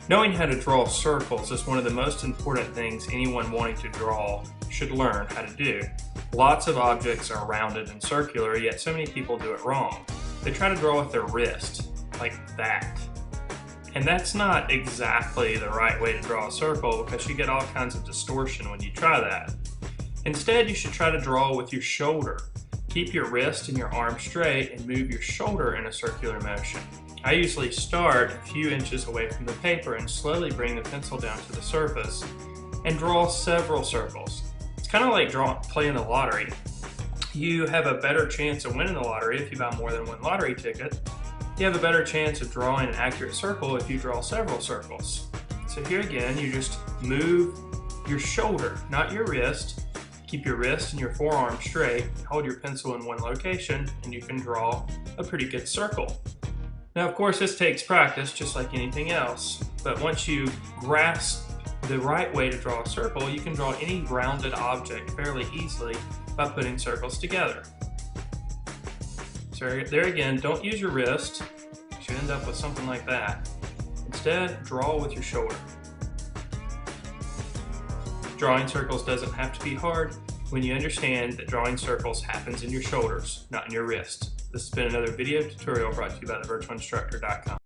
Knowing how to draw circles is one of the most important things anyone wanting to draw should learn how to do. Lots of objects are rounded and circular, yet so many people do it wrong. They try to draw with their wrist, like that. And that's not exactly the right way to draw a circle because you get all kinds of distortion when you try that. Instead, you should try to draw with your shoulder. Keep your wrist and your arm straight and move your shoulder in a circular motion. I usually start a few inches away from the paper and slowly bring the pencil down to the surface and draw several circles. It's kind of like playing the lottery. You have a better chance of winning the lottery if you buy more than one lottery ticket. You have a better chance of drawing an accurate circle if you draw several circles. So here again, you just move your shoulder, not your wrist. Keep your wrist and your forearm straight, hold your pencil in one location, and you can draw a pretty good circle. Now, of course, this takes practice, just like anything else, but once you grasp the right way to draw a circle, you can draw any rounded object fairly easily by putting circles together. So there again, don't use your wrist. You end up with something like that. Instead, draw with your shoulder. Drawing circles doesn't have to be hard when you understand that drawing circles happens in your shoulders, not in your wrist. This has been another video tutorial brought to you by thevirtualinstructor.com.